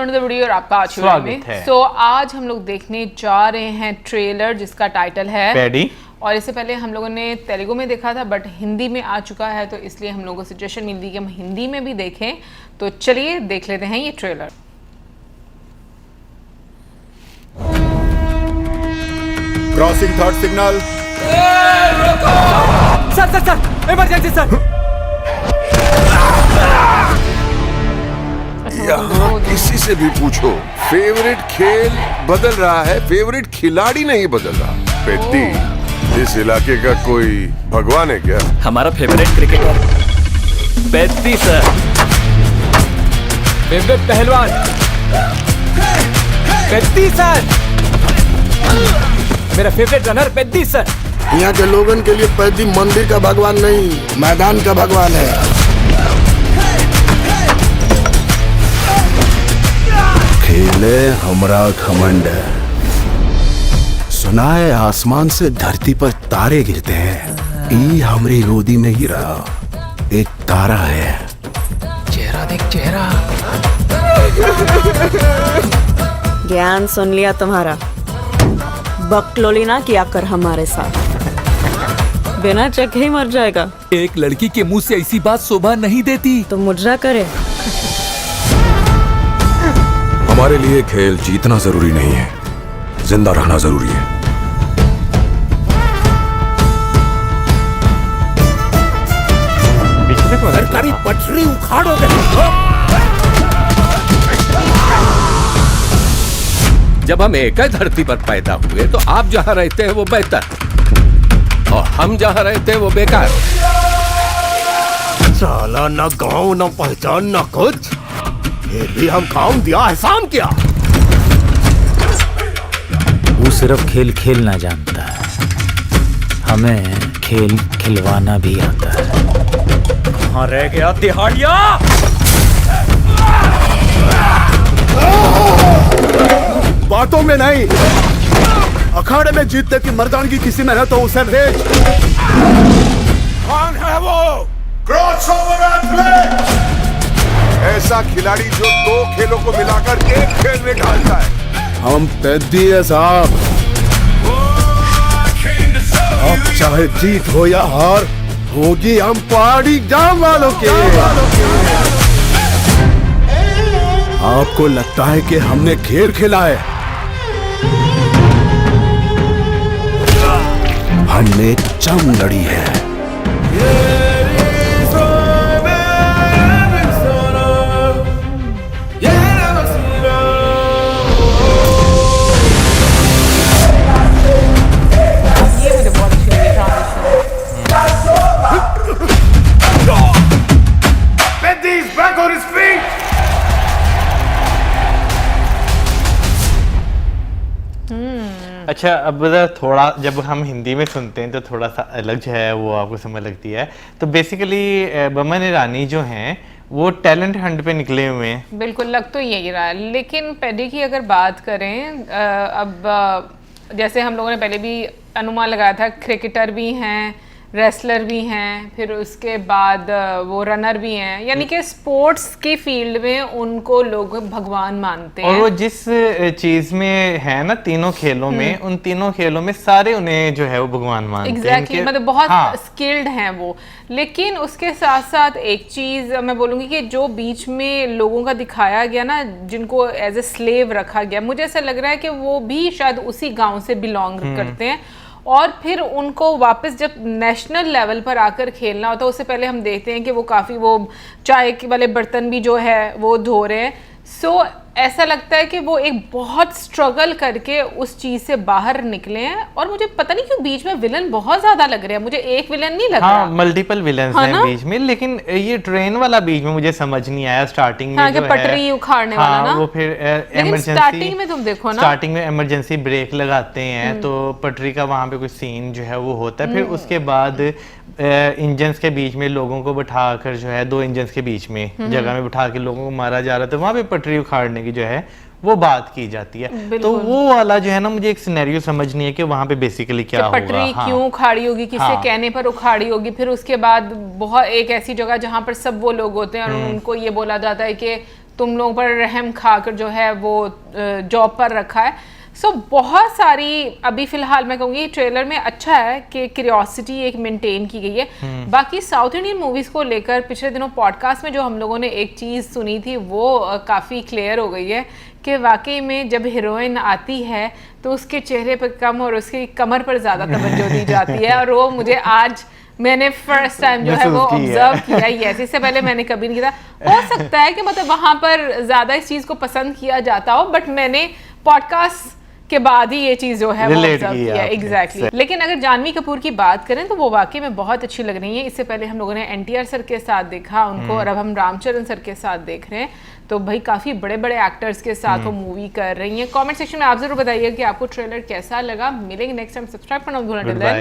To the video और आपका आज स्वागत है। आज हम लोग देखने जा रहे हैं ट्रेलर जिसका टाइटल है पैडी। और इससे पहले हम लोगों ने तेलुगु में देखा था बट हिंदी में आ चुका है, तो इसलिए हम लोगों को सजेशन मिलती है कि हम हिंदी में भी देखें। तो चलिए देख लेते हैं ये trailer. Crossing third signal. Sir emergency sir. यहाँ किसी से भी पूछो, फेवरेट खेल बदल रहा है, फेवरेट खिलाड़ी नहीं बदल रहा। पेद्दी इस इलाके का कोई भगवान है क्या? हमारा favourite cricketer Peddi sir. Favourite पहलवान पेद्दी सर। मेरा फेवरेट रनर पेद्दी सर। यहाँ के लोगों के लिए पेद्दी मंदिर का भगवान नहीं, मैदान का भगवान है। खेले हमरा घमंड। सुना है आसमान से धरती पर तारे गिरते हैं, ई हमरी गोदी में गिरा एक तारा है। चेहरा देख चेहरा। ज्ञान सुन लिया तुम्हारा, बकलोली ना किया कर हमारे साथ, बिना चखे ही मर जाएगा। एक लड़की के मुंह से ऐसी बात शोभा नहीं देती। तो मुजरा करे। हमारे लिए खेल जीतना जरूरी नहीं है, जिंदा रहना जरूरी है। सरकारी पटरी उखाड़ोगे। जब हम एक ही धरती पर पैदा हुए तो आप जहाँ रहते हैं वो बेहतर, और हम जहाँ रहते हैं वो बेकार। साला न गाँव न पहचान न कुछ, फिर भी हम काम दिया एहसान किया। वो सिर्फ खेल खेलना जानता है, हमें खेल खिलवाना भी आता है। कहाँ रह गया दिहाड़िया? बातों में नहीं, अखाड़े में जीतने की मर्दानगी किसी में है तो उसे भेज। कौन है वो? क्रॉसओवर एथलीट, ऐसा खिलाड़ी जो दो खेलों को मिलाकर एक खेल में ढालता है। हम पेद्दी है साहब। अब चाहे जीत हो या हार, होगी हम पहाड़ी गांव वालों के। आपको लगता है कि हमने खेल खेला है? हमने जंग लड़ी है। ये मुझे बहुत अच्छी लगी अच्छा, अब थोड़ा जब हम हिंदी में सुनते हैं तो थोड़ा सा अलग जो है वो आपको समझ लगती है। तो बेसिकली बमन ईरानी जो हैं वो टैलेंट हंट पे निकले हुए हैं। बिल्कुल, लग तो यही रहा है। लेकिन पेडी की अगर बात करें, अब जैसे हम लोगों ने पहले भी अनुमान लगाया था, क्रिकेटर भी हैं, रेसलर भी हैं, फिर उसके बाद वो रनर भी हैं, यानी कि स्पोर्ट्स की फील्ड में उनको लोग भगवान मानते हैं। और वो जिस चीज में है ना, तीनों खेलों में, उन तीनों खेलों में सारे उन्हें जो है वो भगवान मानते हैं। एग्जैक्टली, मतलब बहुत स्किल्ड हैं वो। लेकिन उसके साथ साथ एक चीज मैं बोलूँगी कि जो बीच में लोगों का दिखाया गया ना, जिनको एज ए स्लेव रखा गया, मुझे ऐसा लग रहा है कि वो भी शायद उसी गाँव से बिलोंग करते हैं। और फिर उनको वापस जब नेशनल लेवल पर आकर खेलना होता है, उससे पहले हम देखते हैं कि वो काफ़ी वो चाय वाले बर्तन भी जो है वो धो रहे हैं। सो ऐसा लगता है कि वो एक बहुत स्ट्रगल करके उस चीज से बाहर निकले हैं। और मुझे पता नहीं क्यों बीच में विलन बहुत ज्यादा लग रहे हैं, मुझे एक विलन नहीं लग रहा। मल्टीपल विलन्स हैं बीच में, लेकिन ये ट्रेन वाला बीच में मुझे समझ नहीं आया। स्टार्टिंग में जो पटरी उखाड़ने वाला ना, वो फिर इमरजेंसी स्टार्टिंग में तुम देखो ना, स्टार्टिंग में इमरजेंसी ब्रेक लगाते हैं तो पटरी का वहां पे कोई सीन जो है वो होता है। फिर उसके बाद इंजन्स के बीच में लोगों को बैठाकर जो है, दो इंजन्स के बीच में जगह में बैठा के लोगों को मारा जा रहा था, वहां पे पटरी उखाड़ने की जो है वो बात की जाती है। तो वो वाला जो है ना, मुझे एक सिनेरियो समझ नहीं है कि वहां पे बेसिकली क्या होगा। पटरी क्यों उखाड़ी होगी, किसके कहने पर उखाड़ी होगी। फिर उसके बाद बहुत एक ऐसी जगह जहां पर सब वो लोग होते हैं और उनको ये बोला जाता है कि तुम लोगों पर रहम खाकर जो है वो जॉब पर रखा है। सो बहुत सारी अभी फिलहाल मैं कहूँगी ट्रेलर में अच्छा है कि क्यूरियोसिटी एक मेंटेन की गई है। बाकी साउथ इंडियन मूवीज़ को लेकर पिछले दिनों पॉडकास्ट में जो हम लोगों ने एक चीज़ सुनी थी वो काफ़ी क्लियर हो गई है कि वाकई में जब हीरोइन आती है तो उसके चेहरे पर कम और उसकी कमर पर ज़्यादा तवज्जो दी जाती है। और वो मुझे आज मैंने फर्स्ट टाइम जो है वो ऑब्जर्व किया। यस, इससे पहले मैंने कभी नहीं किया। हो सकता है कि मतलब वहाँ पर ज़्यादा इस चीज़ को पसंद किया जाता हो, बट मैंने पॉडकास्ट के बाद ही ये चीज़ जो है वो ऑब्जर्व किया। एग्जैक्टली। लेकिन अगर जानवी कपूर की बात करें तो वो वाकई में बहुत अच्छी लग रही है। इससे पहले हम लोगों ने NTR सर के साथ देखा उनको और अब हम रामचरण सर के साथ देख रहे हैं। तो भाई काफ़ी बड़े बड़े एक्टर्स के साथ वो मूवी कर रही हैं। कमेंट सेक्शन में आप जरूर बताइए कि आपको ट्रेलर कैसा लगा। मिलेंगे नेक्स्ट टाइम। सब्सक्राइब करना भूलना।